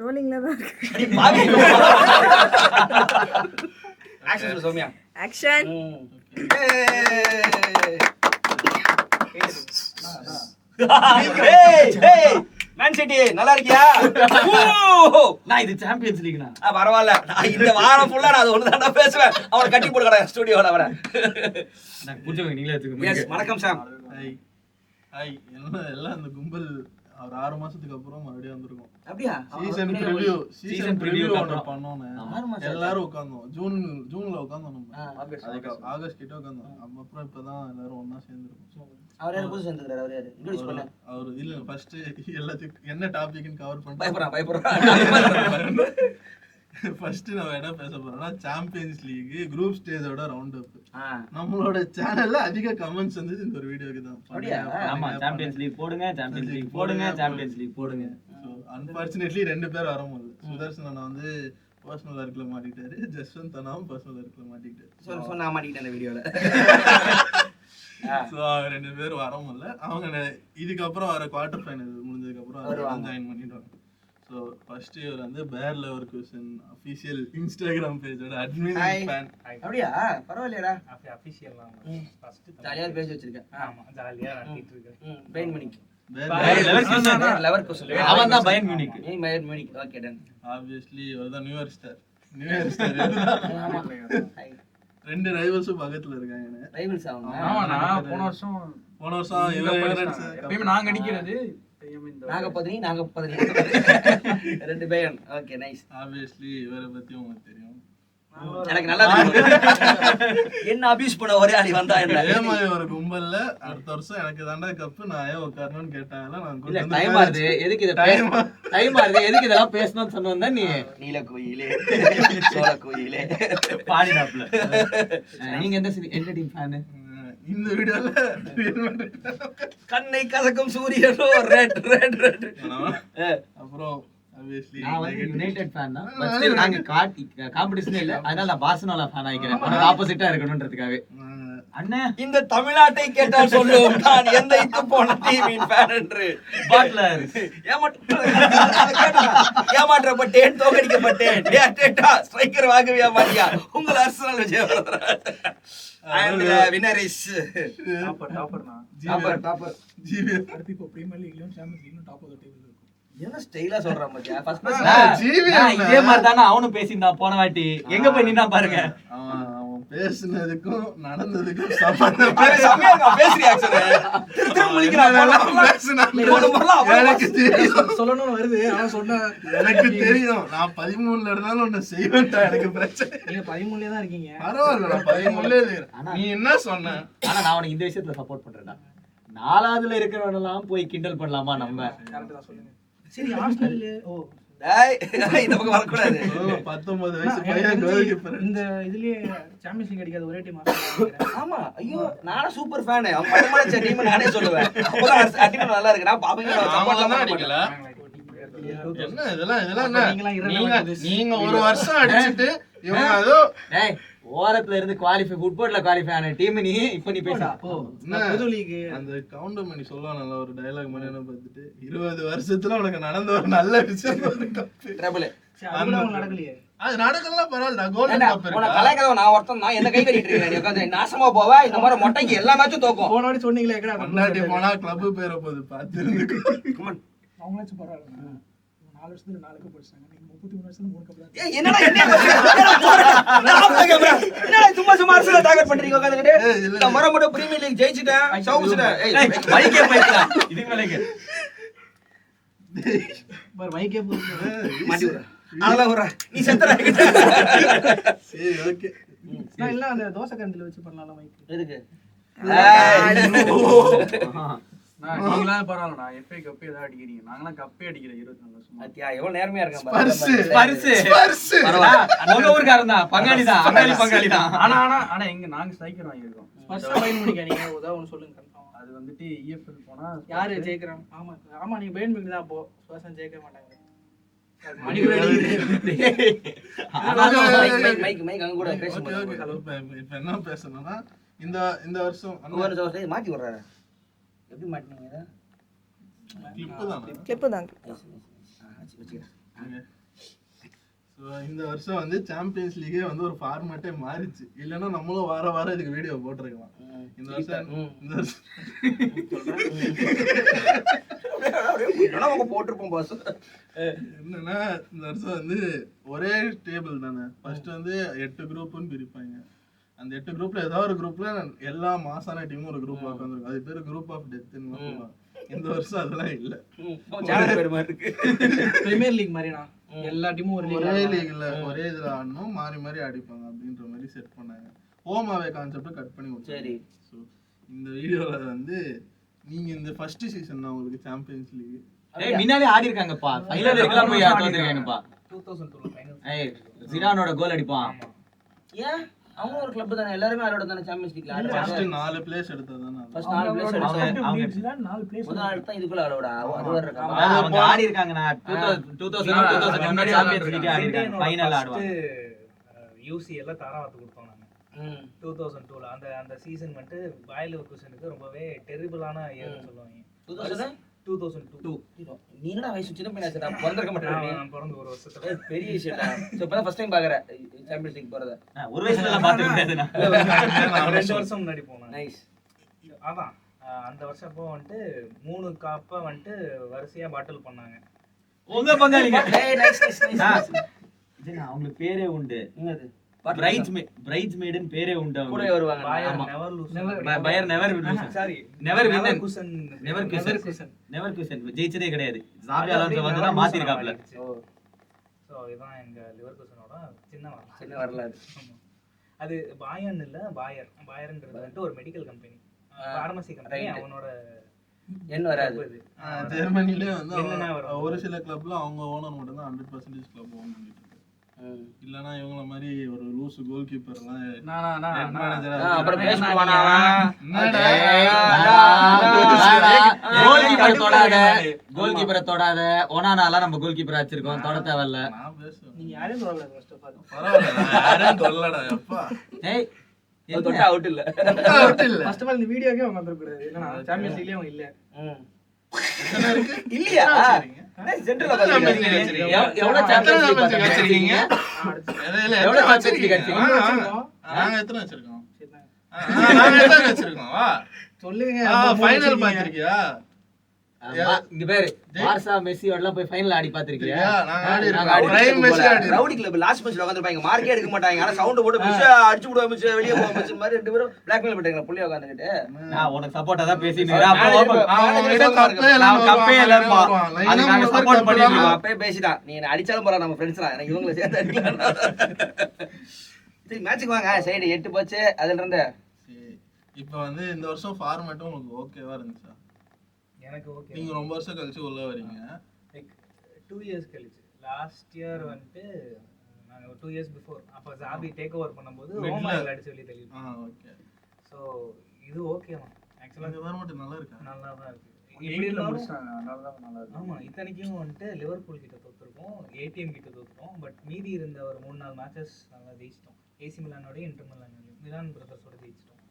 ரோலிங்ல தான் இருக்கு. அடி பாவி. ஆக்ஷன் சொல்லு சௌமியா. ஆக்ஷன். மேன் சிட்டி நல்லா இருக்கியா? நான் இது சாம்பியன்ஸ் லீக்னா பரவாயில்ல. நான் இந்த வாரம் ஃபுல்லா நான் அது ஒண்ணுதான் பேசுவேன். அவனை கட்டி போடுறா ஸ்டுடியோல அவனை. நான் புடிச்சவங்க நீங்களே எடுத்துக்கோங்க. எஸ் வணக்கம் சாம். ஹாய் எல்லாம் அந்த கும்பல் ஒரு 6 மாசத்துக்கு அப்புறம் மறுபடியும் வந்திருக்கோம். அப்படியா? சீசன் ப்ரிவ்யூ ஒன்று பண்ணோன்னு 6 மாசம் எல்லாரும் உட்கார்ந்தோம். ஜூன்ல உட்கார்ந்தோம். நம்ம ஆகஸ்ட் கிட்ட உட்கார்ந்தோம். அப்புறம் இப்பதான் எல்லாரும் ஒண்ணா சேர்ந்துருக்கோம். அவர் யாரு புதுசு சேர்ந்துக்கிறாரு? அவர் யாரு? இன்ட்ரோ듀ஸ் பண்ண. அவர் இல்ல ஃபர்ஸ்ட் எல்லாத்துக்கும் என்ன டாபிக்னு கவர் பண்ணி பயப்படுறான். ஃபர்ஸ்ட் நம்ம என்ன பேச போறோம்னா சாம்பியன்ஸ் லீக் குரூப் ஸ்டேஜோட ரவுண்ட் அப். நம்மளோட சேனல்ல அதிக கமெண்ட்ஸ் வந்தது இந்த ஒரு வீடியோக்கு தான். அப்படியா? ஆமா சாம்பியன்ஸ் லீக் போடுங்க, சாம்பியன்ஸ் லீக் போடுங்க, சாம்பியன்ஸ் லீக் போடுங்க. அன்பார்ச்சுனேட்லி 2 பேர் வர முடியல. சுதர்சன் அண்ணா வந்து பர்சனல் ஒர்க்ல மாட்டிக்கிட்டாரு. ஜஸ்வந்த் அண்ணாவும் பர்சனல் ஒர்க்ல மாட்டிக்கிட்டாரு. சொன்னா மாட்டிக்கிட்டேன் இந்த வீடியோல. சோ 2 பேர் வர முடியல. அவங்க இதுக்கப்புறம் வர குவார்டர் ஃபைனல் முடிஞ்சதுக்கு அப்புறம் ஜாயின் பண்ணிடுவாங்க. ஸோ ஃபர்ஸ்ட் இவர் வந்து பேர் லவர் குவெஸ்சன் அஃபிஷியல் இன்ஸ்டாகிராம் பேஜோட அட்மின் ஃபேன். அப்படியா? பரவாயில்லையாடா. அஃபிஷியலா ஃபர்ஸ்ட் ஜாலியா பேசி வச்சிருக்கேன். ஆமா ஜாலியா நடத்திட்டு இருக்கேன். பையன் மினிக். லெவர் குஷன் அவன் தான் பயன் மியூனிக். நீ பயன் மினிக். Okay done. ஆப்வியஸ்லி இவர் தான் நியூ இயர் ஸ்டார். ஆமா. 2 ரைவல்ஸும் பக்கத்துல இருக்காங்க. ரைவல்ஸ் அவங்க. ஆமா நான் போன வருஷம் இவர் நாங்க அடிக்கிறது நாங்க 10 2 பையன். Okay nice. ஆப்வியஸ்லி இவரை பத்தி உங்களுக்கு தெரியும். எனக்கு நல்லா தெரியும். என்ன அபியூஸ் பண்ண ஒரே ஆளி வந்தா என்ன? ஏமாய் ஒரு கும்பல்ல அடுத்த வருஷம் எனக்கு தாண்டா கப்பு நான் ஏன் உட்காரணும்னு கேட்டாங்கல. நான் இல்ல டைம் ஆகுது எதுக்கு இத டைம் ஆகுது எதுக்கு இதெல்லாம் பேசணும்னு சொன்னவன் நீ நீல கோயிலே சோழ கோயிலே பாடினாப்ல. நீங்க எந்த டீம் ஃபேன்? இந்த வீடியோல கண்ணை கசக்கும் சூரியனோ ரெட் ரெட் ரெட். அப்புறம் ஆப்வியஸ்லி நான் வந்து யுனைட்டட் ஃபேன் தான். பட் ஸ்டில் நாங்க காம்படிஷனே இல்ல. அதனால நான் பார்சிலோனா ஃபேன் ஆயிக்கிறேன். நான் ஆப்போசிட்டா இருக்கணும்ன்றதுக்காக. அண்ணே இந்த தமிழ்நாட்டை கேட்டால் சொல்லுவோம் நான் எந்த இத்து போன டீமின் ஃபேன் என்று. பாட்லர் ஏமாற்றப்பட்டேன், தோக்கடிக்கப்பட்டேன். டேட்டா ஸ்ட்ரைக்கர் வாங்கவே மாட்டியா உங்கள் Arsenal Vijayawardhana. And the winner is topper. ஜிவி அடுத்து இப்போ பிரீமியர் லீக்லயும் சாம்பியன்ஸ் லீக்லயும் டாப் ஆஃப் தி டேபிள் இருக்கும். என்ன ஸ்டைலா சொல்றான் பாத்தியா? ஃபர்ஸ்ட் இதே மாதிரி தானே அவனும் பேசியிருந்தான் போன வாட்டி. எங்க போய் நின்னா பாருங்க. அவன் பேசுனதுக்கும் நடந்ததுக்கும் சம்பந்தம் சொல்லணும்னு வருது. ஆனா சொன்ன எனக்கு தெரியும். நான் 13ல இருந்தாலும் ஒண்ணு செய்வேன்டா. எனக்கு பிரச்சனை. நீங்க 13லயே தான் இருக்கீங்க. பரவாயில்ல நான் 13லயே இருக்கேன். நீ என்ன சொன்ன? ஆனா நான் அவனுக்கு இந்த விஷயத்துல சப்போர்ட் பண்றேன்டா. 4வதுல இருக்கிறவனெல்லாம் போய் கிண்டல் பண்ணலாமா நம்ம? கரெக்ட்டா தான் சொல்லுங்க. சரி ஆர்சனல் டேய் இந்த பக்கம் வர கூடாது. 19 வயசு பையன் கோல் கீப்பர். இந்த இதுலயே சாம்பியன்ஸ் லீக் அடிக்காத ஒரே டீம் ஆர்சனல். ஆமா ஐயோ நானே சூப்பர் ஃபேன். அவன் படமான டீம் நானே சொல்லுவேன். அப்பதான் டீம் நல்லா இருக்கு. நான் பாப்பீங்க சப்போர்ட் தான் அடிக்கல. என்ன இதெல்லாம் என்ன? நீங்க ஒரு வருஷம் அடிச்சிட்டு இவங்க அதோ டேய் ஓரத்துல இருந்து குவாலிஃபை ஃபுட்பால்ல குவாலிஃபை ஆன டீம் நீ இப்ப நீ பேச. புது லீக் அந்த கவுண்டர் பண்ணி சொல்லுவானல்ல ஒரு டயலாக் மாதிரி என்ன பார்த்துட்டு 20 வருஷத்துல உனக்கு நடந்த ஒரு நல்ல விஷயம் ட்ரபிள் நடக்கலையே. அது நடக்கலாம் பரவாயில்ல. கோல்டன் கப் உன இருக்கு. கலைக்கதோ நான் ஒருத்தன் நான் என்ன கை கட்டிட்டு இருக்கேன். நீ உட்கார்ந்து நாசமா போவா. இந்த மாதிரி மொட்டைக்கு எல்லா மேட்சும் தோக்கும். போன வாட்டி சொன்னீங்களே எக்கடா முன்னாடி போனா கிளப் பேர போகுது பாத்துருக்கு. அவங்களாச்சும் பரவாயில்ல. 4 வருஷத்துல 4 கப் அடிச்சாங்க. நீங்க 33 வருஷத்துல 3 கப் தான். ஏய் என்னடா என்னடா சும்மா அரசியல டார்கெட் பண்றீங்க உட்கார்ந்துட்டு. இந்த முறை மட்டும் பிரீமியர் லீக் ஜெயிச்சிட்டேன். சவுசுடா. ஏய் மைக்கே போயிடா. இது மேலங்க. பார் மைக்கே போடுங்க. மாட்டி விடுற. அதெல்லாம் விடுற. நீ செத்துற. சரி ஓகே. நான் இல்ல அந்த தோசை கரண்டில வச்சு பண்ணலாம் மைக். எதுக்கு? நீங்களாம் பரவாயில்ல. நான் எஃப்ஏ கப் ஏதாவது அடிக்கிறீங்க. நாங்களாம் கப்பே அடிக்கிற 24 வருஷமா. அத்தியா எவ்வளவு நேர்மையா இருக்கான் பரிசு பரவாயில்ல. உங்க ஊர்க்காரன் தான். பங்காளி தான். அங்காளி பங்காளி தான். ஆனா எங்க நாங்க ஸ்ட்ரைக்கர் வாங்கியிருக்கோம். ஃபர்ஸ்ட் பயன் பண்ணிக்க நீங்க ஏதாவது ஒன்னு சொல்லுங்க கன்ஃபார்ம். அது வந்துட்டு இஎஃப்எல் போனா யாரு ஜெயிக்கறாங்க? ஆமா நீங்க பயன் பண்ணி தான் போ. ஸ்பர்ஸ் ஜெயிக்க மாட்டாங்க. மைக் அங்க கூட பேசுங்க. இப்ப என்ன பேசணும்னா இந்த வருஷம் மாத்தி விடுறாரு. எப்படி மாட்டினீங்க? கிளிப்பு தான். கிளிப்பு தான். ஸோ இந்த வருஷம் வந்து சாம்பியன்ஸ் லீகே வந்து ஒரு ஃபார்மேட்டே மாறிச்சு. இல்லைன்னா நம்மளும் வாரம் இதுக்கு வீடியோ போட்டிருக்கலாம். இந்த வருஷம் போட்டிருப்போம் பாஸ். என்னன்னா இந்த வருஷம் வந்து ஒரே டேபிள் தானே. ஃபர்ஸ்ட் வந்து 8 குரூப்னு பிரிப்பாங்க. அந்த 8 குரூப்ல ஏதாவது ஒரு குரூப்ல எல்லா மாசான டீமும் ஒரு குரூப்ல உட்காந்துருக்கும். அது பேரு குரூப் ஆஃப் டெத்னு சொல்லுவாங்க. இந்த வருஷம் அதெல்லாம் இல்ல. பிரீமியர் லீக் மாதிரினா எல்லா டீமும் ஒரே லீக்ல ஒரே இதுல ஆடணும், மாறி மாறி அடிப்பாங்க அப்படின்ற மாதிரி செட் பண்ணாங்க. ஹோம் அவே கான்செப்ட் கட் பண்ணி விட்டாங்க. சரி, சோ இந்த வீடியோல வந்து நீங்க இந்த ஃபர்ஸ்ட் சீசன் தான் உங்களுக்கு சாம்பியன்ஸ் லீக். ஏய் முன்னாடி ஆடி இருக்காங்கப்பா. ஃபைனல் வரைக்கும் போய் தோத்துறாங்கப்பா. 2002 ஃபைனல். ஏய் ஜிடானோட கோல் அடிப்பான். ஏன் அவங்க ஒரு கிளப் தானே, எல்லாரும் அவரோட தானே சாம்பியன்ஸ் லீக்ல ஆடுறாங்க. ஃபர்ஸ்ட் 4 பிளேஸ் எடுத்ததானே. ஃபர்ஸ்ட் 4 பிளேஸ் எடுத்தாங்க. அவங்க 4 பிளேஸ் முதல் நாள் தான் இதுக்குள்ள அலோடா. அது வர இருக்காங்க. அவங்க ஆடி இருக்காங்க. நான் 2000 முன்னாடி சாம்பியன்ஸ் லீக் ஆடி இருக்காங்க. ஃபைனல் ஆடுவாங்க. யூசி எல்லாம் தரவாத்து கொடுத்தோம் நாங்க 2002ல. அந்த சீசன் வந்து பாயர் லெவர்குசனுக்கு ரொம்பவே டெரிபிளான இயர்னு சொல்லுவாங்க. 2002. நீங்கடா வயசு சின்ன பையனா சார், பிறந்திருக்க மாட்டேன். நான் பிறந்த ஒரு வருஷத்துல. பெரிய விஷயம்டா. சோ இப்பதான் ஃபர்ஸ்ட் டைம் பாக்குறேன் சாம்பியன்ஸ் லீக் போறத. ஒரு வயசுல எல்லாம் பாத்துக்கிட்டே நான் 2 வருஷம் முன்னாடி போனேன். நைஸ். அதான் அந்த வருஷம் அப்போ வந்துட்டு 3 கப்பை வந்துட்டு வரிசையா பாட்டில் பண்ணாங்க. உங்க பங்காளிங்க. ஏய் நைஸ் நைஸ் நைஸ். இது அவங்களுக்கு பேரே உண்டு. என்னது? பிரைட்ஸ்மெய்ட்னு பேரே உண்டு. கூட வருவாங்க. Bayer never lose. Bayer never win. Sorry, never win. குசன் நெவர் குசன் ஜெயிச்சதே கிடையாது. சாபி அலோன்சோ வந்து தான் மாத்தி இருக்காப்ல. சோ இதான் எங்க லிவர்குசனோட சின்ன வரலாறு. அது பாயர்ன் இல்ல, பாயர்ன்றது வந்து ஒரு மெடிக்கல் கம்பெனி, பார்மசி கம்பெனி. அவனோட என்ன வராது. ஜெர்மனிலே வந்து ஒரு சில கிளப்ல அவங்க ஓனர் மட்டும் தான் 100% கிளப் ஓன் பண்ணிட்டு இருக்காங்க. இல்லனா இவங்கள மாதிரி ஒரு லூஸ் கோல் கீப்பர்லாம் அப்புறம் பேச போவானா கோல் கீப்பரை தொடாத. ஒனானால நம்ம கோல் கீப்பர் வச்சிருக்கோம், தொட தேவையில்ல. நான் பேசுவேன். நீங்க யாரையும் சொல்லல ஃபர்ஸ்ட் ஆஃப் ஆல். பரவாயில்ல, யாரையும் சொல்லடா அப்பா. ஏய் தொட்டா அவுட் இல்ல. அவுட் இல்ல. ஃபர்ஸ்ட் ஆஃப் ஆல் இந்த வீடியோக்கே அவங்க வந்திர கூடாது. ஏன்னா சாம்பியன்ஸ் லீக்லயே அவங்க இல்ல. எத்தனை இருக்கு? இல்லையா? சென்ட்ரல்ல பாத்தீங்க. எவ்வளவு சாம்பியன்ஸ் லீக் வச்சிருக்கீங்க? எவ்வளவு சாம்பியன்ஸ் லீக் வச்சிருக்கீங்க? நாங்க எத்தனை வச்சிருக்கோம்? நாங்க எத்தனை வச்சிருக்கோம்? வா சொல்லுங்க. ஃபைனல் பாத்திருக்கியா? இங்க பேரு பார்சா மெஸ்ஸியோட எல்லாம் போய் ஃபைனல் ஆடி பாத்திருக்கியா? நாங்க ஆடி இருக்கோம். பிரைம் மெஸ்ஸி ஆடி. ரவுடி கிளப் லாஸ்ட் மேட்ச்ல உட்கார்ந்திருப்பாங்க. மார்க்கே எடுக்க மாட்டாங்க. ஆனா சவுண்ட் போட்டு மிஸ் அடிச்சு விடுவா, மிஸ் வெளிய போவா, மிஸ் மாதிரி ரெண்டு பேரும் பிளாக்மெயில் பண்றாங்க. புள்ளிய உட்கார்ந்துக்கிட்டு நான் உனக்கு சப்போர்ட்டா தான் பேசிட்டு இருக்கேன். அப்ப கப்பே இல்லப்பா. அது நாங்க சப்போர்ட் பண்ணிடுவோம். அப்பவே பேசிட்டான். நீ என்ன அடிச்சாலும் போறா, நம்ம ஃப்ரெண்ட்ஸ்லாம். எனக்கு இவங்கள சேர்த்து அடிக்கலாம். சரி மேட்ச்சுக்கு வாங்க. சைடு 8 போச்சு. அதுல இருந்து இப்போ வந்து இந்த வருஷம் ஃபார்மேட் உங்களுக்கு ஓகேவா இருந்துச்சா? எனக்கு ஓகே. நீங்க ரொம்ப வருஷம் கழிச்சு உள்ள வரீங்க. லைக் 2 இயர்ஸ் கழிச்சு. லாஸ்ட் இயர் வந்து நாங்க 2 இயர்ஸ் பிஃபோர் அப்ப ஜாபி டேக் ஓவர் பண்ணும்போது ரோமால அடிச்சு வெளிய தள்ளிட்டோம். ஓகே. சோ இது ஓகேவா? ஆக்சுவலா இந்த ஃபார்மேட் நல்லா இருக்கு. நல்லா தான் இருக்கு. எயிட்ல முடிச்சாங்க. நல்லா இருக்கு. ஆமா, இத்தனைக்கும் வந்து லிவர்பூல் கிட்ட தோத்துறோம், ஏடிஎம் கிட்ட தோத்துறோம். பட் மீதி இருந்த ஒரு 3-4 மேட்சஸ் நல்லா ஜெயிச்சிட்டோம். ஏசி மிலானோட இன்டர் மிலான் பிரதர்ஸோட ஜெயிச்சிட்டோம்.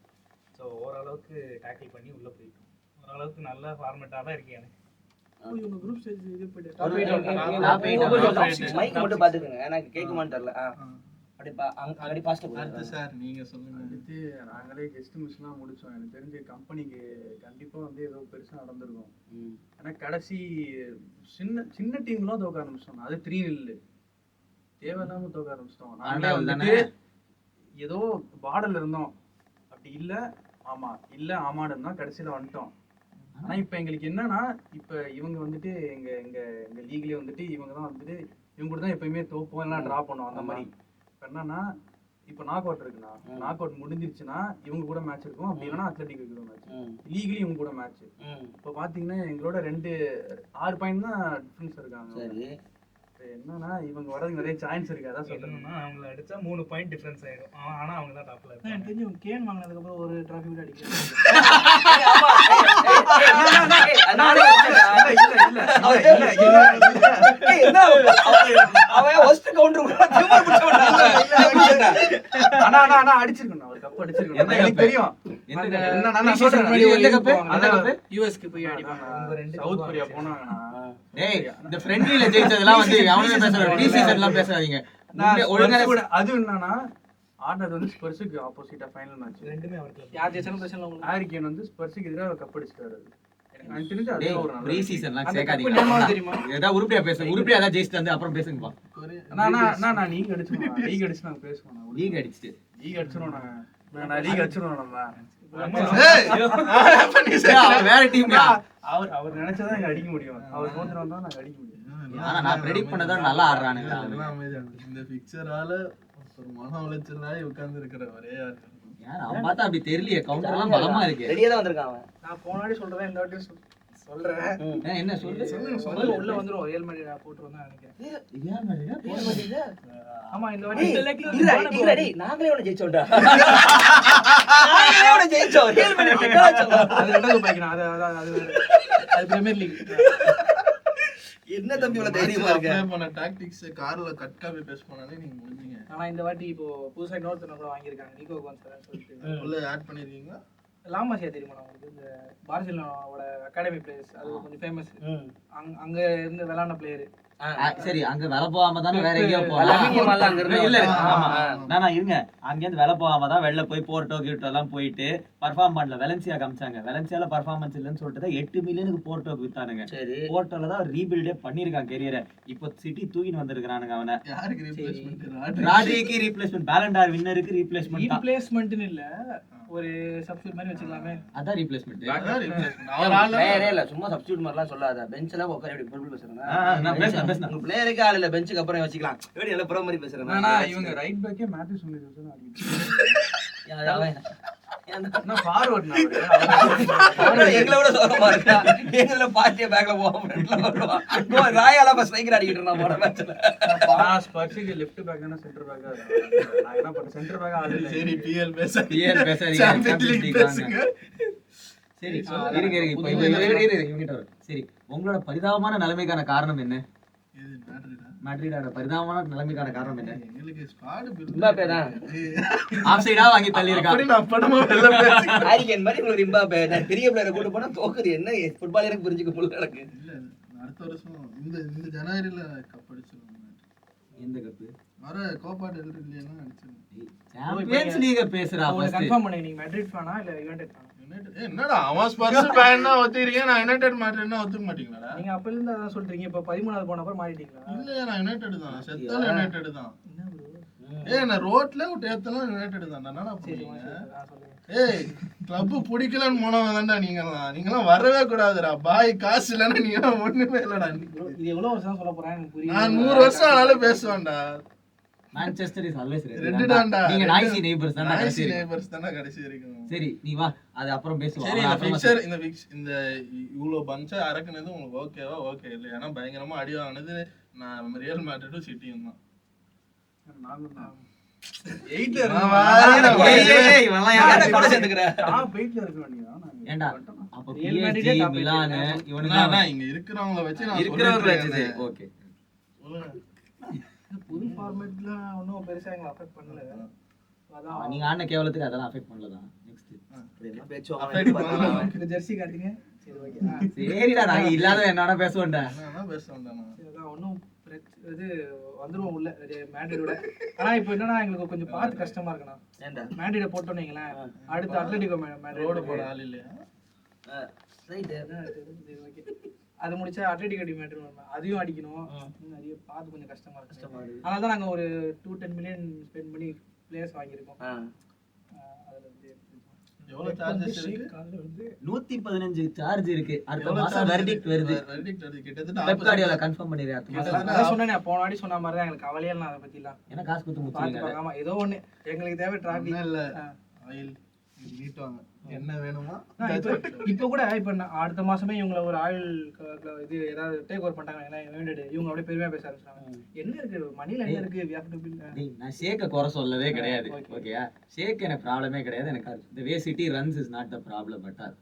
ஸோ ஓரளவுக்கு டேக்கிள் பண்ணி உள்ள போயிட்டோம். ஓரளவுக்கு நல்ல ஃபார்மேட்டாக தான் இருக்கு எனக்கு. இவங்க குரூப் ஸ்டேஜ் இது போயிட்டு மைக் மட்டும் பாத்துக்கங்க. எனக்கு கேக்குமான்னு தெரியல. அப்படி பாஸ்ட் அடுத்து சார் நீங்க சொல்லுங்க. அடுத்து நாங்களே கெஸ்ட் மிஸ்லாம் முடிச்சோம். எனக்கு தெரிஞ்ச கம்பெனிக்கு கண்டிப்பா வந்து ஏதோ பெருசா நடந்திருக்கும். ஏன்னா கடைசி சின்ன டீம்லாம் தோக்க ஆரம்பிச்சிட்டோம். அது 3-0 தேவையில்லாம தோக்க ஆரம்பிச்சிட்டோம். நாங்களே வந்துட்டு ஏதோ பார்டர்ல இருந்தோம். அப்படி இல்ல ஆமான்னு இருந்தா கடைசியில வந்துட்டோம். ஆனா இப்ப எங்களுக்கு என்னன்னா, இப்ப இவங்க வந்துட்டு எங்க லீக்லயே வந்துட்டு இவங்க தான் வந்துட்டு இவங்க கூட தான் எப்பயுமே தோப்போம் எல்லாம் டிரா பண்ணுவோம். அந்த மாதிரி இப்ப என்னன்னா, இப்ப நாக் அவுட் இருக்குன்னா, நாக் அவுட் முடிஞ்சிருச்சுன்னா இவங்க கூட மேட்ச் இருக்கும். அப்படி இல்லைன்னா அத்லெட்டிக் கூட மேட்ச், லீக்லி இவங்க கூட மேட்ச். இப்ப பாத்தீங்கன்னா எங்களோட 6 பாயிண்ட் தான் டிஃபரன்ஸ் இருக்காங்க. என்னன்னா இவங்க வரதுக்கு நிறைய சான்ஸ் இருக்கு. அதான் சொல்லணும்னா அவங்கள அடிச்சா 3 பாயிண்ட் டிஃபரன்ஸ் ஆயிடும். ஆனா அவங்க தான் டாப்ல இருக்காங்க. எனக்கு தெரிஞ்சு இவங்க கேன் வாங்குனதுக்கு அப்புறம் ஒரு டிராஃபி கூட அடிக்கிறாங்க. அவன் ஃபர்ஸ்ட் கவுண்டர் கூட திரும்ப பிடிச்சவன். ஆனா அடிச்சிருக்கணும், அவர் கப் அடிச்சிருக்கணும். எந்த எனக்கு cup? தெரியும். எந்த அந்த cup? என்ன நான் Pre-season சொல்றேன். முன்னாடி எந்த cup? எந்த cup? யூஎஸ்க்கு போய் அடிப்பாங்க. உங்க ரெண்டு சவுத் கொரியா போனாங்கண்ணா. டேய் இந்த ஃப்ரெண்ட்லில ஜெயிச்சதெல்லாம் வந்து அவனே பேசுறாங்க. ப்ரீ சீசன்லாம் பேசாதீங்க. நான் ஒழுங்கா Spurs கூட அது என்னன்னா ஆர்டர் வந்து ஸ்பர்ஸுக்கு ஆப்போசிட்டா ஃபைனல் மேட்ச். ரெண்டுமே அவர் club. யார் ஜெயிச்சாலும் பிரச்சனை இல்லை உங்களுக்கு. ஹாரி கேன் வந்து ஸ்பர்ஸுக்கு எதிராக கப் அடிச்சிட்டாரு. எனக்கு தெரிஞ்சு அதே ஒரு நல்ல ப்ரீ சீசன்லாம் அந்த சேர்க்காதீங்க. cup name தெரியுமா? ஏதா உருப்படியா பேசுங்க. உருப்படியா ஏதா ஜெயிச்சிட்டு வந்து அப்புறம் பேசுங்கப்பா. நான் லீக் அடிச்சு நாங்க பேசுவோம். லீக் அடிச்சிட்டு. லீக் அடிச்சிரோம் நான் லீக் அடிச்சிரோம் நம்ம. அவன் வேற டீம்யா. அவர் நினைச்சதா எங்க அடிக்க முடியும். அவர் தோத்துறா தான் நாங்க அடிக்க முடியும். ஆனா நான் predict பண்ணதா நல்லா ஆடுறானுங்க. எல்லாம் அமைதியா இருக்கு. இந்த பிக்சரால ஒரு மன உளைச்சலாய் உட்கார்ந்து இருக்கிற ஒரே ஆள் யார் அவன் பார்த்தா அப்படி தெரியலையே. கவுண்டர் எல்லாம் பலமா இருக்கு. ரெடியா தான் வந்திருக்கான் அவன். நான் போன வாட்டி சொல்றேன், இந்த வாட்டி சொல்றேன். என்ன சொல்லு. முதல்ல உள்ள வந்துரும். ரியல் மேட்ரிட் நான் போட்டு வந்தா நினைக்கிறேன். ஏன் மாட்டீங்க? ஆமா இந்த வாட்டி இல்ல டேய், நாங்களே உன்னை ஜெயிச்சோம்டா. நாங்களே உன்னை ஜெயிச்சோம். ரியல் மேட்ரிட் அது ரெண்டாவது பாய்க்கணும். அது பிரீமியர் லீக். என்ன தம்பி இவ்வளவு தைரியமா இருக்க? அப்ளை பண்ண டாக்டிக்ஸ் கார்ல கட் காப்பி பேஸ்ட் பண்ணாலே நீங்க முடிஞ்சீங்க. ஆனா இந்த வாட்டி இப்போ புதுசா இன்னொருத்தனை கூட வாங்கியிருக்காங்க, நிக்கோ கான்சர்னு சொல்லிட்டு. உள்ள ஆட் பண்ணிருக்கீங்களா? லாமாசியா தெரியுமா உங்களுக்கு? இந்த பார்சிலோனாவோட அகாடமி பிளேயர்ஸ், அது கொஞ்சம் ஃபேமஸ். அங்க இருந்து விளையாடின பிளேயர். சரி அங்க வேலை போகாம தானே வேற எங்கேயோ லமின் யமால் அங்க இருந்து இல்ல ஆமா. நானா இருங்க அங்க இருந்து வேலை போகாம தான் வெளில போய் போர்ட்டோ கியூட்டோ எல்லாம் போயிட்டு பர்ஃபார்ம் பண்ணல. வெலன்சியா காமிச்சாங்க. வெலன்சியால பர்ஃபார்மன்ஸ் இல்லன்னு சொல்லிட்டு தான் 8 மில்லியனுக்கு போர்ட்டோக்கு வித்தானுங்க. சரி. போர்ட்டோல தான் ரீபில்டே பண்ணிருக்கான் கெரியரை. இப்போ சிட்டி தூக்கின்னு வந்திருக்கானுங்க அவனை. யாருக்கு ரீப்ளேஸ்மென்ட்? ராட்ரிக்கு ரீப்ளேஸ்மென்ட், பேலண்டார் வின்னருக்கு ரீப்ளேஸ்மெண்ட் தான். ரீப்ளேஸ்மென்ட்னு இல்ல, ஒரு சப்ஸ்டிட்யூட் மாதிரி வச்சுக்கலாமே. அதான் ரீப்ளேஸ்மெண்ட். அவர் ஆள் பிளேயரே இல்ல, சும்மா சப்ஸ்டிட்யூட் மாதிரிலாம் சொல்லாத. பெஞ்ச்ல உட்கார எப்படி பொறுப்பு பேசுறேன். நான் பேசுறேன். உங்க பிளேயருக்கு ஆள் இல்ல, பெஞ்சுக்கு அப்புறம் வச்சுக்கலாம். எப்படி நல்ல ப்ரோ மாதிரி பேசுறேன். ஆனா இவங்க ரைட் பேக்கே மேத்யூஸ் சொல்லி நான் ஃபார்வர்ட் எங்களை விட சோகமா இருக்கா? எங்கள பாட்டிய பேக்ல போவோம், ஃப்ரண்ட்ல வருவான். ராயால பஸ் ஸ்ட்ரைக்கர் அடிக்கிட்டு இருந்தான் போன மேட்ச்ல. நான் ஸ்பர்ஸுக்கு லெஃப்ட் பேக் தான சென்டர் பேக்கா நான் என்ன பண்ண சென்டர் பேக்கா ஆளு இல்ல. சரி பிஎல் பேசாதீங்க. பிஎல் பேசாதீங்க. சாம்பியன்ஸ் லீக் பேசுங்க. சரி இருங்க இவங்கிட்ட வரும். சரி உங்களோட பரிதாபமான நிலைமைக்கான காரணம் என்ன? இது மேட்ரிடா? மேட்ரிடோட பரிதாபமான நிலைமைக்கான காரணம் என்ன? எங்களுக்கு ஸ்குவாட் இம்பாப்பே தான். ஆஃப் சைடா வாங்கி தள்ளி அப்படி இருக்கான். நான் படமா வெளில பேசுறேன். ஹாரி கேன் மாதிரி உங்களுக்கு இம்பாப்பே. நான் பெரிய பிளேயரை கூட்டு போனா தோக்குது. என்ன ஃபுட்பால் எனக்கு புரிஞ்சுக்க முடியல எனக்கு. இல்ல அடுத்த வருஷம் இந்த ஜனவரில கப் அடிச்சிருவோம். எந்த கப்பு? வர கோப்பா டெல் ரேனா அடிச்சிருவோம். சாம்பியன்ஸ் லீக் பேசுறா உங்களுக்கு ஃபர்ஸ்ட். கன்ஃபார்ம் பண்ணி, நீங்க மேட்ரிட் ஃபேனா இல்ல யுனைடெட் ஃபேனா? என்னடா அவன் ஸ்பர்ஸ் ஃபேன்னா ஒத்துக்கிறீங்க, நான் யுனைடெட் மேட்ரிட்னா ஒத்துக்க மாட்டீங்களாடா? நீங்க அப்பல இருந்து அதான் சொல்றீங்க. இப்ப 13வது போன அப்புறம் மாறிட்டீங்களா? இல்ல நான் யுனைடெட் தான். செத்தால யுனைடெட் தான். நான் ரோட்ல விட்டு ஏத்தலாம் யுனைடெட் தான். என்னடா பண்ணுவீங்க? ஏய் கிளப் பிடிக்கலன்னு போனவங்க தான்டா நீங்களாம் வரவே கூடாதுடா. பாய் காசு இல்லைன்னா நீங்க ஒண்ணுமே இல்லடா. இது எவ்வளவு வருஷம் சொல்ல போறேன் எனக்கு புரியல. நான் 100 வருஷம் ஆனாலும் பேசுவேன்டா. மான்செஸ்டர் இஸ் ஆல்வேஸ் ரெண்டு தான்டா. நீங்க நாய்சி நெய்பர்ஸ் தான் நாய்சி கடைசி. நெய்பர்ஸ் தான கடைசி வரைக்கும். சரி நீ வா அது அப்புறம் பேசுவோம். சரி இந்த பிக்சர் இந்த இவ்வளவு பஞ்சா அரக்குனது உங்களுக்கு ஓகேவா? ஓகே இல்ல? ஏன்னா பயங்கரமா அடி வாங்கினது நான் ரியல் மேட்ரிடும் சிட்டியும் தான். நான் 8 ஏன்டா கூட சேர்த்துக்கற. டாப் 8ல இருக்க வேண்டியதான். ஏன்டா அப்ப Real Madrid PSG top eight. Milan இவனுங்க நான் இங்க இருக்கிறவங்கள வச்சு நான் இருக்கிறவங்கள வச்சு சொல்லிட்டு சரி ஓகே. புது ஃபார்மேட்ல ஒன்னும் பெருசா எங்களை அஃபெக்ட் பண்ணல. அதான் நீங்க ஆன கேவலத்துக்கு அதெல்லாம் அஃபெக்ட் பண்ணலதான். நெக்ஸ்ட் என்ன பேச்சு affect பண்ணலாம். இந்த ஜெர்சி காட்டுங்க. சரி ஓகே. சரிடா நாங்க இல்லாத என்னடா பேசுவோம்டா. என்ன பேசுறேன்டா நான். அதான் ஒன்னும் இது வந்துருவோம் உள்ள மேட்ரிடோட. ஆனா இப்போ என்னன்னா எங்களுக்கு கொஞ்சம் பார்த்து கஷ்டமா இருக்குண்ணா. ஏன்டா? மேட்ரிட போட்டோன்னு வைங்களேன், அடுத்து அட்லெட்டிகோ ரோடு போட ஆள் இல்லையா? ரைட். அது முடிச்சா அட்லெட்டிகோ மேட்ரிட் அதையும் அடிக்கணும். நிறைய பார்த்து கொஞ்சம் கஷ்டமா இருக்கு. அதனால தான் நாங்க ஒரு 210 மில்லியன் ஸ்பெண்ட் பண்ணி பிளேயர்ஸ் வாங்கியிருக்கோம். அதுல வந்து எவ்வளவு சார்ஜஸ் இருக்கு? காலைல வந்து 115 சார்ஜ் இருக்கு. அடுத்த எவ்வளவு மாசம் charge வெர்டிக்ட் வருது. வெர்டிக்ட் வருது. கிட்டத்தட்ட பெப் கார்டியோல கன்ஃபார்ம் பண்ணிரு அடுத்த மாசம். அதான் சொன்னேன், போன வாட்டி சொன்ன மாதிரி தான் எங்களுக்கு கவலையே இல்லை அதை பத்திலாம். ஏன்னா காசு கொடுத்து பார்த்து முச்சுங்க. பார்க்காம ஏதோ ஒண்ணு எங்களுக்கு தேவை டிராஃபிக். ஒண்ணும் இல்ல. ஆயில் நீட்டுவாங்க. என்ன வேணுமா? இப்போ கூட இப்போ அடுத்த மாசமே இவங்களை ஒரு ஆயில் இது ஏதாவது டேக் ஓவர் பண்ணிட்டாங்க, இவங்க அப்படியே பெருமையா பேச ஆரம்பிச்சாங்க. என்ன இருக்கு மணில என்ன இருக்கு? we have to build. டேய் நான் ஷேக்க குறை சொல்லவே கிடையாது. ஓகேயா? ஷேக் எனக்கு ப்ராப்ளமே கிடையாது. எனக்கு the way city runs is not the problem at all.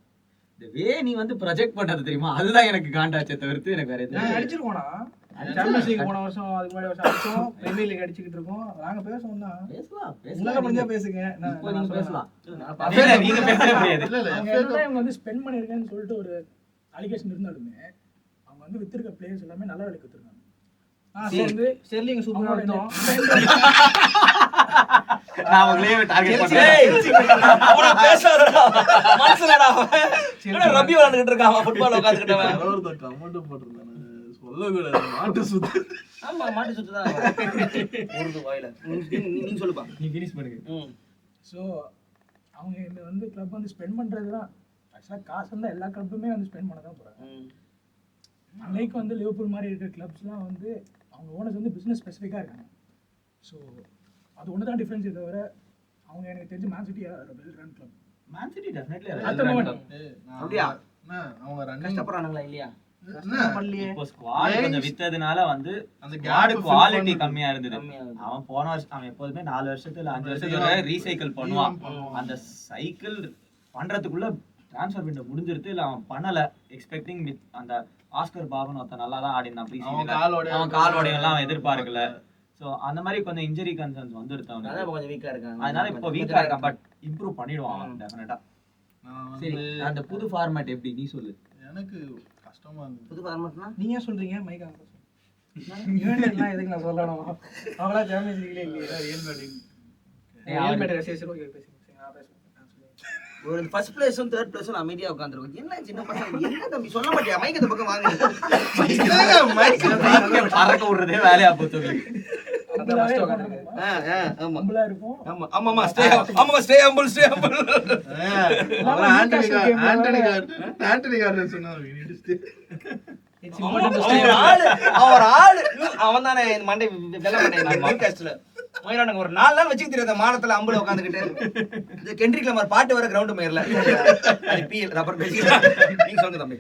the way நீ வந்து ப்ரொஜெக்ட் பண்றது தெரியுமா, அதுதான் எனக்கு காண்டாச்சே தவிர்த்து எனக்கு வேற நான் எதுவும் அடிச்சிருக்கோனா சாம்பியன்ஸ் லீக் போன வருஷம் அதுக்கு முன்னாடி வருஷம் அடிச்சோம், பிரீமியர் லீக் அடிச்சுக்கிட்டு இருக்கோம். நாங்க பேசுவோம் தான், பேசலாம் உங்களால முடிஞ்சா பேசுங்க. இப்போ நீங்க பேசலாம். இல்ல, நீங்க பேசவே முடியாது. இல்ல இல்ல அவங்க என்னன்னா இவங்க வந்து ஸ்பெண்ட் பண்ணிருக்கேன்னு சொல்லிட்டு ஒரு அலிகேஷன் இருந்தாலுமே அவங்க வந்து வித்திருக்க பிளேயர்ஸ் எல்லாமே நல்ல வேலைக்கு வித்திருக்காங்க. ஸ்டெர்லிங் சூப்பரா எடுத்தோம். நான் உங்களையே டார்கெட் பண்றேன். அவன பேசாதடா, மனுஷனடா அவன். என்ன ரப்பி விளையாண்டுட்டு இருக்கான் அவன், ஃபுட்பால் உட்கார்ந்துட்டவன். ஒருத்தர் கமெண்ட் போட்டிருந்தானே, சொல்லக்கூடாது மாட்டு சுத்து. ஆமா, மாட்டி சுத்துதான் ஊருது வாயில. நீங்க சொல்லுப்பா. நீ ஃபினிஷ் பண்ணுங்க. ஸோ அவங்க இந்த வந்து கிளப் வந்து ஸ்பெண்ட் பண்ணுறது தான் ஆக்சுவலாக காசு இருந்தால் எல்லா கிளப்புமே வந்து ஸ்பெண்ட் பண்ண தான் போகிறாங்க. அன்னைக்கு வந்து லிவர்பூல் மாதிரி இருக்கிற கிளப்ஸ்லாம் வந்து அவங்க ஓனர்ஸ் வந்து பிஸ்னஸ் ஸ்பெசிஃபிக்காக இருக்காங்க. ஸோ அது ஒன்று தான் டிஃப்ரென்ஸே தவிர அவங்க எனக்கு தெரிஞ்சு man city well run club. Man city definitely at the moment. அப்படியா? என்ன, அவங்க ரன்னிங் கஷ்டப்படுறானுங்களா இல்லையா? இப்போ ஸ்குவாட் கொஞ்சம் வித்ததுனால வந்து அந்த ஸ்குவாட் gap குவாலிட்டி fill கம்மியா இருந்தது. கம்மியா இருந்தது. அவன் போன வருஷம் அவன் எப்போதுமே 4 வருஷத்துல 5 வருஷத்துல ரீசைக்கிள் பண்ணுவான். பண்ணுவான். அந்த சைக்கிள் பண்றதுக்குள்ள டிரான்ஸ்ஃபர் விண்டோ முடிஞ்சிருது. இல்ல அவன் பண்ணல. எக்ஸ்பெக்டிங் வித் அந்த ஆஸ்கர் பாபன் ஒருத்தன் நல்லா தான் ஆடினான் ப்ரீ அவன் சீசன்ல. அவன் காலோடைய எல்லாம் அவன் எதிர்பார்க்கல. சோ அந்த மாதிரி கொஞ்சம் இன்ஜரி கன்சர்ன்ஸ் வந்துருது அதான் அவனுக்கு. கொஞ்சம் வீக்கா இருக்காங்க. அதனால இப்போ வீக்கா இருக்கான். பட் இம்ப்ரூவ் பண்ணிடுவான் அவன் டெஃபினட்டா. நான் சரி, வந்து அந்த புது ஃபார்மேட் எப்படி நீ சொல்லு. எனக்கு கஷ்டமா இருந்தது. புது ஃபார்மட்னா நீங்க ஏன் சொல்றீங்க மைக்கா? யுனைடெட்லாம் எதுக்கு நான் சொல்லணும்? அவங்களா சாம்பியன்ஸ் லீக்லயே இல்லையே. ரியல் மேட்ரிட் சரி ஓகே பேசுங்க. நான் பேசுறேன். ஒரு ஃபர்ஸ்ட் பிளேஸும் தேர்ட் பிளேஸும் அமைதியா உட்கார்ந்திருக்கும். என்ன சின்ன பசங்க, என்ன தம்பி சொல்ல மாட்டியா? மைக் இந்த பக்கம் வாங்க. பறக்க விடுறதே வேலையா போச்சு உங்களுக்கு. அதான் ஃபர்ஸ்ட் உட்கார்ந்திருக்கேன். ஆமா ஹம்பிளா இருப்போம். ஆமா ஆமா ஸ்டே ஹம்பிள். அவன் ஆண்டனி கார்டன் சொன்னா we need to stay. அவன் தானே மண்டை வெள்ள மண்டை மயிலாடுங்க ஒரு 4 நாள் வச்சுக்க தெரியாத மானத்துல அம்புல உட்காந்துக்கிட்டு இந்த கென்ட்ரிக் லமார் பாட்டு வர கிரவுண்ட் மயிரல ரப்பர் பேசிக்கலாம். நீங்க சொல்லுங்க தம்பி.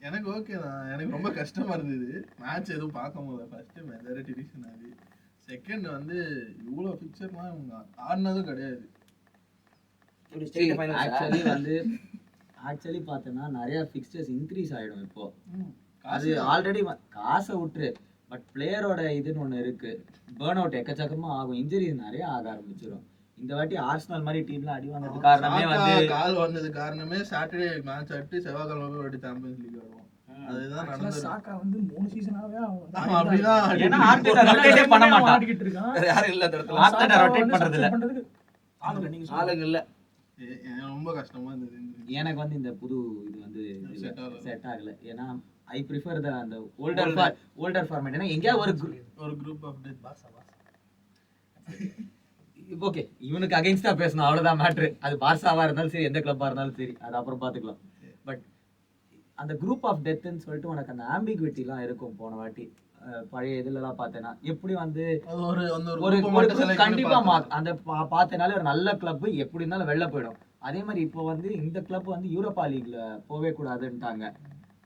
எனக்கு ஓகே தான். எனக்கு ரொம்ப கஷ்டமா இருந்தது மேட்ச் எதுவும் பார்க்கும் போது. ஃபர்ஸ்ட் மெஜாரிட்டி டிவிஷன் ஆகுது. செகண்ட் வந்து இவ்வளோ பிக்சர்லாம் இவங்க ஆடினதும் கிடையாது. ஆக்சுவலி பார்த்தேன்னா நிறைய ஃபிக்ஸ்டர்ஸ் இன்க்ரீஸ் ஆயிடும் இப்போ. அது ஆல்ரெடி காசை விட்டுரு. பட் பிளேயரோட இதுன்னு ஒன்று இருக்கு. பேர்ன் அவுட் எக்கச்சக்கமா ஆகும். இன்ஜுரிஸ் நிறைய ஆக ஆரம்பிச்சிடும். இந்த வாட்டி ஆர்சனல் மாதிரி டீம்ல அடி வாங்குறது காரணமே வந்து கால் வந்தது காரணமே சாட்டர்டே மேட்ச் ஆட்டு செவ்வாய்க்கிழமை போய் ஒரு சாம்பியன்ஸ் லீக் ஆடுவோம். அதுதான் நடந்தது. சாக்கா வந்து 3 சீசனாவே அவன் ஆமா, அப்படிதான் ஏன்னா ஆர்டெட்டா ரொட்டேட்டே பண்ண மாட்டான். ஆடிக்கிட்டு இருக்கான். வேற யாரும் இல்ல அந்த இடத்துல. ஆர்டெட்டா ரொட்டேட் பண்றது இல்ல. பண்றதுக்கு ஆளுங்க நீங்க ஆளுங்க இல்ல. எனக்கு ரொம்ப கஷ்டமா இருந்தது. எனக்கு வந்து இந்த புது இது வந்து Set ஆகல. செட் ஆகல. ஏன்னா ஐ ப்ரிஃபர் த அந்த ஓல்டர் ஃபார்மேட். ஏன்னா எங்கேயா ஒரு குரூப் ஆஃப் டெத் ஓகே இவனுக்கு அகைன்ஸ்டா பேசணும் அவ்வளவுதான் மேட்ரு. அது பார்சாவா இருந்தாலும் சரி, எந்த கிளப்பா இருந்தாலும் சரி, அது அப்புறம் பாத்துக்கலாம். பட் அந்த குரூப் ஆஃப் டெத்ன்னு சொல்லிட்டு உனக்கு அந்த ஆம்பிகுவிட்டிலாம் இருக்கும். போன வாட்டி பழைய இதுலலாம் பார்த்தேன்னா எப்படி வந்து அது ஒரு ஒரு group மட்டும் select பண்ணி கண்டிப்பா பார்த்தேன். அந்த பார்த்தனாலே ஒரு நல்ல கிளப் எப்படி இருந்தாலும் வெளில போயிடும். அதே மாதிரி இப்போ வந்து இந்த கிளப் வந்து யூரோப்பா லீக்ல போவே கூடாதுன்ட்டாங்க.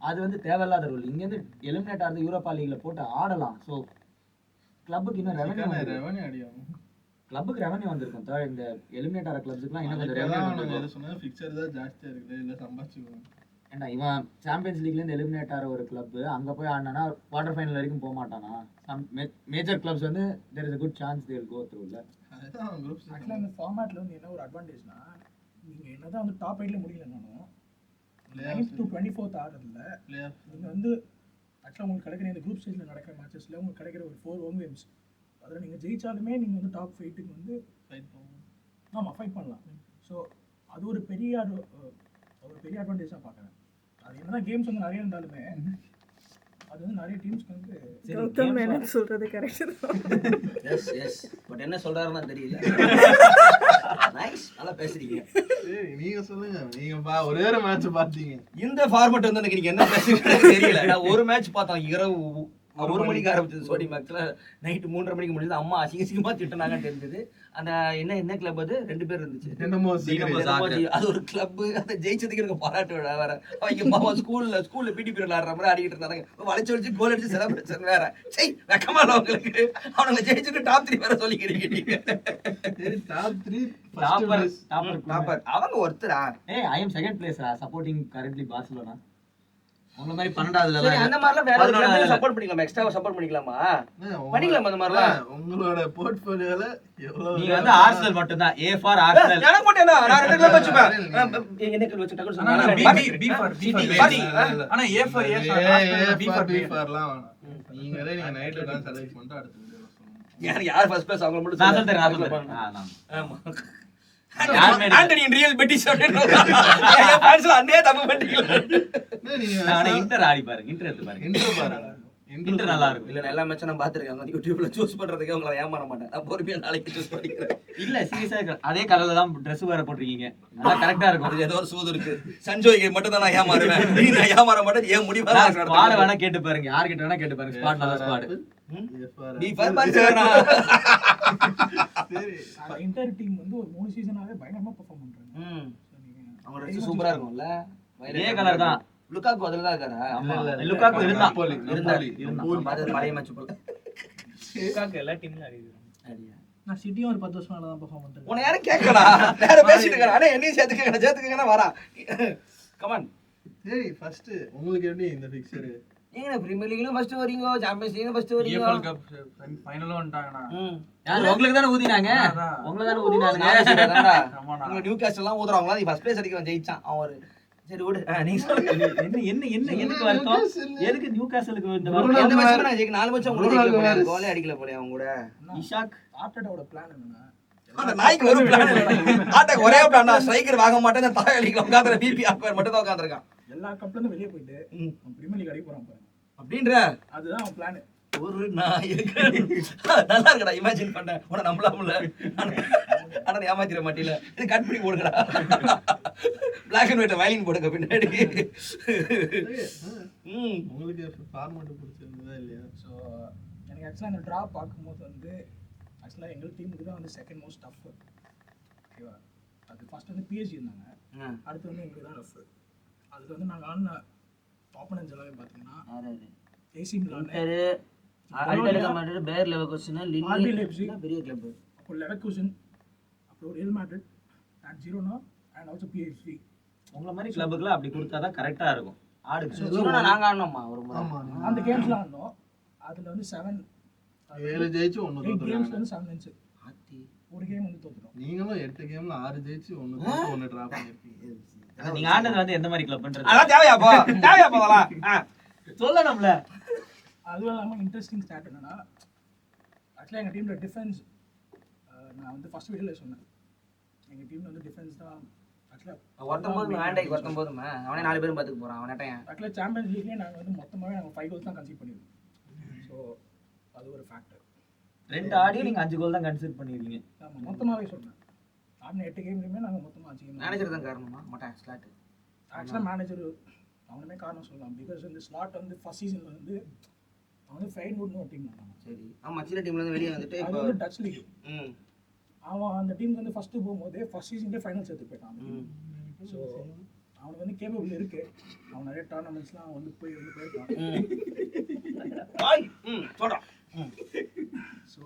அது வந்து தேவையில்லாத ரூல். இங்க இருந்து எலிமினேட் ஆகிறது யூரோப்பா லீக்ல போட்டு ஆடலாம். ஸோ கிளப்புக்கு இன்னும் ரெவன்யூ அடியாகும். கிளப்புக்கு ரெவன்யூ வந்திருக்கும். இந்த எலிமினேட் ஆகிற கிளப்ஸுக்குலாம் இன்னும் கொஞ்சம் ரெவன்யூ வந்திருக்கும். சொன்னா ஃபிக்சர் தான் ஜாஸ்தியா இருக்குது. இல்ல சம்பாதிச்சுக்கணும். ஏன்னா இவன் சாம்பியன்ஸ் லீக்ல இருந்து எலிமினேட் ஆகிற ஒரு கிளப் அங்க போய் ஆடினா குவார்டர் ஃபைனல் வரைக்கும் போக மாட்டானா? மேஜர் கிளப்ஸ் வந்து there is a good chance they will go through இல்ல. அதுதான் குரூப் ஆக்சுவலாக இந்த ஃபார்மேட்ல வந்து என்ன ஒரு அட்வான்டேஜ்னா நீங்க என்னதான் வந்து டாப் 8ல முடியலனாலும் 9th to 24th ஆடுறதுல நீங்க வந்து ஆக்சுவலாக உங்களுக்கு கிடைக்கிற இந்த குரூப் ஸ்டேஜ்ல நடக்கிற மேட்சஸ்ல உங்களுக்கு கிடைக்கிற ஒரு 4 ஹோம் கேம்ஸ் அதில் நீங்கள் ஜெயிச்சாலுமே நீங்கள் வந்து டாப் 8க்கு வந்து ஃபைட் பண்ணுவோம். ஆமாம் ஃபைட் பண்ணலாம். ஸோ அது ஒரு பெரிய அட்வான்டேஜாக பார்க்குறேன். அது என்னதான் கேம்ஸ் வந்து நிறைய இருந்தாலுமே அது வந்து நிறைய டீம்ஸ்க்கு வந்து கௌதம் மேனன் சொல்றது கரெக்ட் தான். எஸ் எஸ் பட் என்ன சொல்றாருன்னா தெரியல. நைஸ், நல்லா பேசுறீங்க. சரி நீங்க சொல்லுங்க. நீங்க ஒரே ஒரு மேட்ச் பாத்தீங்க. இந்த ஃபார்மட் வந்து எனக்கு நீங்க என்ன பேசுறீங்கன்னு தெரியல. நான் ஒரு மேட்ச் பார்த்தேன் இரவு 1 மணிக்கு ஆரம்பிச்சது. சோடி மேக்ஸ்ல நைட் 3:30 மணிக்கு முடிஞ்சது. அம்மா அசிங்கமா திட்டினாங்கன்னு தெரிஞ்சது. அந்த என்ன கிளப் அது 2 பேர் இருந்துச்சு. அது ஒரு கிளப். அதை ஜெயிச்சதுக்கு எனக்கு பாராட்டு விழா வேற. அவங்க மாமா ஸ்கூல்ல பிடி பீரியட் ஆடுற மாதிரி ஆடிக்கிட்டு இருந்தாங்க. வளைச்சு கோல் அடிச்சு செலிப்ரேஷன் வேற. சரி வெக்கமா இல்ல உங்களுக்கு? அவனுங்க ஜெயிச்சுட்டு டாப் 3 வேற சொல்லிக்கிறீங்க நீங்க. டாப் 3 டாப்பர் அவங்க ஒருத்தரா? I am second place supporting currently Barcelona. உங்கள மாதிரி 12வதுல சரி, அந்த மாதிரிலாம் வேற பதினொன்னாவது கிளப்ல சப்போர்ட் பண்ணிக்கலாமா? எக்ஸ்ட்ராவா சப்போர்ட் பண்ணிக்கலாமா? பண்ணிக்கலாமா அந்த மாதிரிலாம்? உங்களோட போர்ட்ஃபோலியோல எவ்வளவு நீங்க வந்து ஆர்சனல் மட்டும் தான். A for Arsenal. எனக்கு மட்டும் என்ன? நான் 2 கிளப் வச்சுப்பேன். என்ன கிளப் வச்சு டக்குனு ஆனா சொன்னா? B for Party. ஆனா A for A for B for B. ஃபார்லாம் வேணாம். நீங்களே நைட் உட்கார்ந்து செலக்ட் பண்ணிட்டு அடுத்த வீடியோல சொல்லுங்க. யார் ஃபர்ஸ்ட் பிளேஸ் அவங்க மட்டும் நான் சொல்லுங்க. சொல்றேன். நான். ஆமா. யார் மேல? ஆண்டனி ரியல் பெட்டிஸ் அப்படினா என் ஃபேன்ஸ்ல அண்ணே தப்பு பண்ணிட்டீங்க. நான் இன்டர் ஆடி பாருங்க. இன்டர் எடுத்து பாருங்க. இன்ட்ரோ பாருங்க. இன்டர் நல்லா இருக்கும். இல்ல நான் எல்லா மேட்சும் நான் பாத்துர்க்கேன். அந்த யூடியூப்ல சூஸ் பண்றதுக்கு உங்களை ஏமாற மாட்டேன். நான் பொறுமையா நாளைக்கு சூஸ் பண்ணிக்கிறேன். இல்ல சீரியஸா இருக்கு. அதே கலர்ல தான் Dress வேற போட்டுருக்கீங்க. நல்லா கரெக்ட்டா இருக்கும். அது ஏதோ ஒரு சூது இருக்கு. சஞ்சோய்க்கு மட்டும் தான் நான் ஏமாறுவேன். நீ நான் ஏமாற மாட்டேன். ஏன் முடிவா ஸ்குவாட் வேணா கேட்டு பாருங்க. யார் கிட்ட வேணா கேட்டு பாருங்க. ஸ்குவாட் நல்ல ஸ்குவாட். நீ ஃபர் பார்சலோனா. சரி. இன்டர் டீம் வந்து ஒரு 3 சீசனாவே பயங்கரமா பெர்ஃபார்ம் பண்றாங்க. அவங்க ட்ரெஸ் சூப்பரா இருக்கும்ல. இதே கலர் தான். லுக்காக்கு அதுல தான் இருக்காரா? ஆமா. லுக்காக்கு இருந்தா. இருந்தா பழைய மேட்ச் போல. லுக்காக்கு எல்லா டீம்லயும் அடிக்குது. நான் சிட்டியும் ஒரு 10 வருஷமா தான் பெர்ஃபார்ம் பண்றேன். உன்னை யாரும் கேட்கடா. வேற பேசிட்டு இருக்கா. அண்ணே என்னையும் சேர்த்துக்கங்கனா வரா. கமான். சரி ஃபர்ஸ்ட் உங்களுக்கு எப்படி இந்த ஃபிக்சர்? ஏங்க பிரீமியர் லீக்ல ஃபர்ஸ்ட் வரீங்க, சாம்பியன்ஸ் லீக்ல ஃபர்ஸ்ட் வரீங்க. EFL கப் ஃபைனலும் வந்துட்டாங்கனா. யார் உங்களுக்கு தான ஊதினாங்க? உங்களுக்கு தான ஊதினாங்க. நீங்க நியூ காஸ்ட்லாம் ஊதுறாங்களா? நீ ஃபர்ஸ்ட் பிளேஸ் அடிக்க ஜெயிச்சான் அவன் ஒரு. சரி விடு. நீங்க சொல்லுங்க. என்ன எதுக்கு வருத்தம்? எதுக்கு நியூ காசலுக்கு இந்த எந்த மேட்ச் நான் ஜெயிக்க 4 மேட்ச் உங்களுக்கு ஜெயிக்க போறேன். கோலே அடிக்கல போல அவங்க கூட. இஷாக் ஆர்டெட்டாவோட பிளான் என்னன்னா அந்த நாய்க்கு ஒரு பிளான் இல்ல. ஆட்டக்கு ஒரே பிளான் தான். ஸ்ட்ரைக்கர் வாங்க மாட்டேன். அந்த தாயலிக்கு உட்கார்ந்து பிபி அக்வயர் மட்டும் தான் உட்கார்ந்திருக்கான். எல்லா கப்ல இருந்து வெளியே போயிட்டு பிரீமியர் லீக் அடிக்க போறான் பாருங்க. அப்படின்ற அதுதான் அவன் பிளான். ஒரு நாய் நல்லா இருக்கடா. இமேஜின் பண்ண உன நம்பலாம்ல. ஆனா ஏமாத்திர மாட்டீல. இது கட் பண்ணி போடுங்கடா. Black and white வயலின் போடுங்க பின்னாடி. உங்களுக்கு ஃபார்மட் பிடிச்சிருந்ததா இல்லையா? ஸோ எனக்கு ஆக்சுவலாக அந்த ட்ரா பார்க்கும்போது வந்து ஆக்சுவலாக எங்கள் டீமுக்கு தான் வந்து செகண்ட் மோஸ்ட் டஃப். ஓகேவா? அது ஃபர்ஸ்ட் வந்து PSG இருந்தாங்க. அடுத்து வந்து எங்களுக்கு தான் ரஃப். அதுக்கு வந்து நாங்கள் ஆடின ஆப்பனன்ஸ் எல்லாமே பார்த்தீங்கன்னா AC மிலான், அல்டெரிகா மேட்ரிட், பேயர் லெவர்குசன், RB லைப்சிக், பெரிய கிளப். அப்புறம் லெவர்குசன், அப்புறம் real Madrid and Girona and also PSG. உங்கள மாதிரி கிளப்புக்குலாம் அப்படி கொடுத்தா தான் கரெக்டா இருக்கும். ஆடுங்க. ஜிரோனா நாங்க ஆடணுமா ஒரு முறை? அந்த கேம்ஸ்லாம் ஆடணும். அதில் வந்து 7 ஜெயிச்சு 1 8 தோத்துறாங்க. கேம்ஸ்ல வந்து 7 wins. ஒரு கேம் வந்து தோத்துட்டோம். நீங்களும் 8 கேம்ல 6 ஜெயிச்சு 1 தோத்து 1 டிரா பண்ணிருக்கீங்க. நீங்க ஆடுனது வந்து எந்த மாதிரி கிளப்ன்றது அதான் தேவையாப்பா அதெல்லாம் சொல்லணும்ல. அதுவும் இல்லாமல் இன்ட்ரெஸ்டிங் ஸ்டார்ட் என்னன்னா ஆக்சுவலாக எங்கள் டீமில் டிஃபென்ஸ் நான் வந்து ஃபர்ஸ்ட் வீடியோவில் சொன்னேன். எங்கள் டீமில் வந்து டிஃபென்ஸ் தான் ஆக்சுவலாக 19 ஆண்டைக்கு 19 அவனே 4 பேரும் பார்த்துக்க போறான். அவன் நட்டையன். ஆக்சுவலாக சாம்பியன்ஸ் லீக்லேயே நாங்கள் வந்து மொத்தமாகவே நாங்கள் 5 கோல்ஸ் தான் கன்சீட் பண்ணியிருக்கோம். ஸோ அது ஒரு ஃபேக்டர். 2 ஆடி நீங்க 5 கோல் தான் கன்சிடர் பண்ணிருக்கீங்க. ஆமாம், மொத்தமாகவே சொன்னேன். ஆடின 8 கேம்லையுமே நாங்கள் மொத்தமாக 5 கேம். மேனேஜர் தான் காரணமா? மாட்டேன் ஸ்லாட். ஆக்சுவலாக மேனேஜர் அவனுமே காரணம் சொல்லலாம். பிகாஸ் இந்த ஸ்லாட் வந்து ஃபர்ஸ்ட் சீசனில் வந்து அவன் வந்து ஃபைன்வுட்னு ஒரு டீம் இருந்தாங்க. சரி. ஆமா, சின்ன டீம்ல இருந்து வெளியே வந்துட்டு அது இப்போ வந்து டச் லீக். அவன் அந்த டீமுக்கு வந்து ஃபர்ஸ்ட் போகும்போது ஃபர்ஸ்ட் சீசன்லேயே ஃபைனல்ஸ் எடுத்து போயிட்டான். ஸோ அவனுக்கு வந்து கேப்பபிள் இருக்கு. அவன் நிறைய டோர்னமெண்ட்ஸ்லாம் வந்து போயிருக்கான். சொல்றான். ஸோ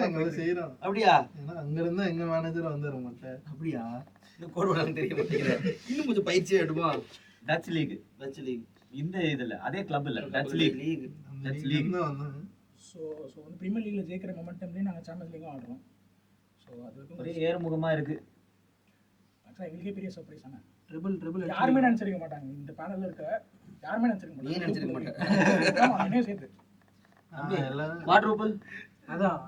எங்களை செய்யறோம். அப்படியா? ஏன்னா அங்க இருந்தா எங்க மேனேஜர் வந்துரும் மாட்டேன். அப்படியா? இன்னும் கோட் வேர்ட் தெரிய மாட்டேங்குது. இன்னும் கொஞ்சம் பயிற்சியே எடுமா. Dutch league. Dutch league. இந்த இதுல அதே கிளப் இல்ல. Touch league. டச் லீக் தான் வந்தாங்க. ஸோ வந்து பிரீமியர் லீக்ல ஜெயிக்கிற மொமெண்டம்லேயே நாங்கள் சாம்பியன்ஸ் லீக்கும் ஆடுறோம். ஸோ அது வரைக்கும் ஒரே ஏறுமுகமா இருக்கு. ஆக்சுவலாக எங்களுக்கே பெரிய சர்ப்ரைஸ். ஆனால் ட்ரிபிள் யாருமே நினைச்சிருக்க மாட்டாங்க. இந்த பேனல்ல இருக்க யாருமே நினைச்சிருக்க நீ மாட்டாங்க. நினைச்சிருக்க மாட்டேன். ஆமா, என்னையும் சேர்த்து. குவாட்ரூபிள். அதான்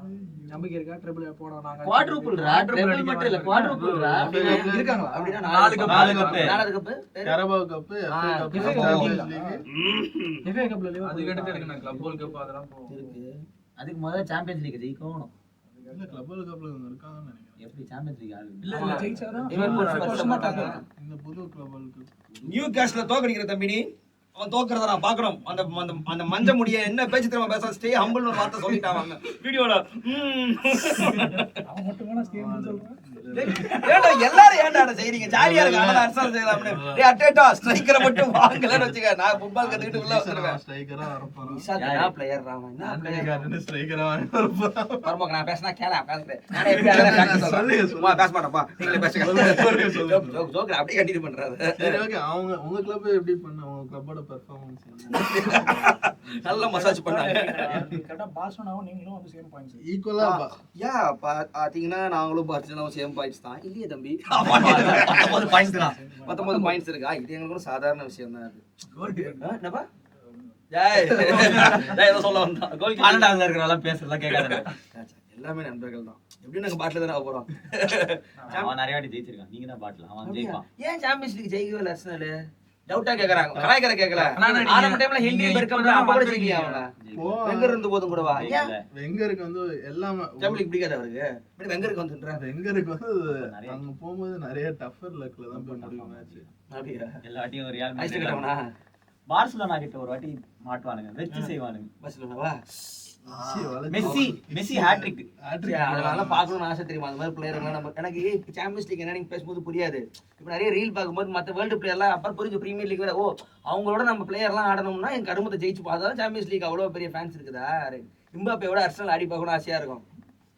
நம்பிக்கை இருக்கா? ட்ரிபிள் போனோம் நாங்க. குவாட்ரூபிள்ரா. ட்ரிபிள் மட்டும் இல்ல, குவாட்ரூபிள்ரா. இருக்காங்களா? அப்படினா 4 cup. 4 cup. Carabao cup, FA cup, FA champions league. FA கப்ல லிவர்பூல் அதுக்கு அடுத்து இருக்கு நான் கிளப் வேர்ல்ட் கப் அதெல்லாம் போகும். இருக்கு. அதுக்கு முதல்ல சாம்பியன்ஸ் லீக் ஜெயிக்கணும். இல்ல கிளப் வேர்ல்ட் கப்ல இவங்க இருக்காங்கன்னு நினைக்கிறேன். எப்படி சாம்பியன்ஸ் லீக் ஆடுது? இல்ல ஜெயிச்சாதான் லிவர்பூல் ஃபர்ஸ்ட் மாட்டாங்க. இந்த புது கிளப் வேர்ல்ட் கப் நியூ காஸ்ட்ல தோக்கடிக்கிற தம்பி நீ. அவன் தோக்கறத நான் பார்க்கணும். அந்த அந்த மஞ்ச முடிய என்ன பேச்சு தெரியுமா பேச? ஸ்டே ஹம்பிள்னு ஒரு வார்த்தை சொல்லிட்டாங்க வீடியோல. அவன் மட்டும் வேணா ஸ்டேடியம் சொல்றான். ஏன்டா எல்லாரும் ஏன்டா செய்றீங்க ஜாலியா இருக்கு ஆனா அர்சனல் செய்யலாம்னு டேய் அட்டேட்டா ஸ்ட்ரைக்கரை மட்டும் வாங்கலன்னு வெச்சுக்க நான் ஃபுட்பால் கத்துக்கிட்டு உள்ள வந்துருவேன் ஸ்ட்ரைக்கரா வரப்போறான். இஷாக் என்ன பிளேயர் ராமா என்ன பிளேயர் அமெரிக்காரன்னு ஸ்ட்ரைக்கரா வரப்போறான். பரமோக நான் பேசினா கேள பேசுறேன் நானே எப்படி அதெல்லாம் டாக்டர் சொல்லுங்க, சொல்றேன் சும்மா பேச மாட்டேன்ப்பா நீங்களே பேசுங்க சொல்லுங்க. ஜோக் அப்படியே கண்டினியூ பண்றாரு சரி ஓகே, உங்க கிளப் எப்படி பண்ண, உங்க கிளப்போட பெர்ஃபார்மன்ஸ் நல்லா மசாஜ் பண்ணாங்க கரெக்டா பார்சலோனாவும் நீங்களும் வந்து சேம் பாயிண்ட்ஸ். ஈக்குவலா யா பாத்தீங்கன்னா நாங்களும் பார்சலோனாவும் சேம் பாயிண்ட்ஸ் தான் இல்லையே தம்பி 19 பாயிண்ட்ஸ் தான் 19 பாயிண்ட்ஸ் இருக்கா இது எங்களுக்கு சாதாரண விஷயம் தான் அது என்னப்பா ஜாய் ஜாய் ஏதோ சொல்ல வந்தான் கோல் கனடால இருக்கறவங்க பேசுறதெல்லாம் கேட்காத. எல்லாமே நண்பர்கள் தான் எப்படி நாங்க பாட்டில தானே போறோம் அவன் நிறைய வாட்டி ஜெயிச்சிருக்கான். நீங்க தான் பாட்டல அவன் ஜெயிப்பான். ஏன் சாம்பியன்ஸ் லீக் ஜெயிக்கவே இல்லை அர்சனல் டவுட்டா கேக்குறாங்க கலாய்க்கற கேக்கல ஆனா நீங்க- ஆரம்ப டைம்ல ஹென்ரி நீங்க பெர்கம்ல அப்ப கூட ஜெயிக்கலையா அவங்க வெங்கர் இருந்து போதும் கூடவா ஏன் ஜெயிக்கல. வெங்கருக்கு வந்து எல்லாமே சாம்பியன்ஸ் லீக் பிடிக்காத அவருக்கு இப்படி வெங்கருக்கு வந்துன்றாங்க வெங்கருக்கு வந்து நிறைய- அங்க போகும்போது நிறைய டஃபர் லக்ல தான் போய் முடியும் மேட்ச். அப்படியா எல்லா வாட்டியும் ரியல் ஐஸ்ட் மேட்ச் கிட்டவனா பார்சலோனா கிட்ட ஒரு வாட்டி மாட்டுவானுங்க வெச்சு செய்வானுங்க. பஸ்லவா மெஸ்ஸி ஹேட்ரிக். அதனால பார்க்கணும்னு ஆசை தெரியுமா அந்த மாதிரி பிளேயர் நம்ம எனக்கு சாம்பியன்ஸ் லீக் என்ன நீங்க பேசும்போது புரியாது இப்போ நிறைய ரீல் பார்க்கும்போது மற்ற வேர்ல்டு பிளேயர்லாம் அப்புறம் புரிஞ்சு பிரீமியர் லீக் ஓ அவங்களோட நம்ம பிளேயர்லாம் ஆடணும்னா என் கருமத்தை ஜெயிச்சு பார்த்தா சாம்பியன்ஸ் லீக் அவ்வளோ பெரிய ஃபேன்ஸ் இருக்குதா எம்பாப்பேயோட அர்சனல் ஆடி பார்க்கணும் ஆசையா இருக்கும்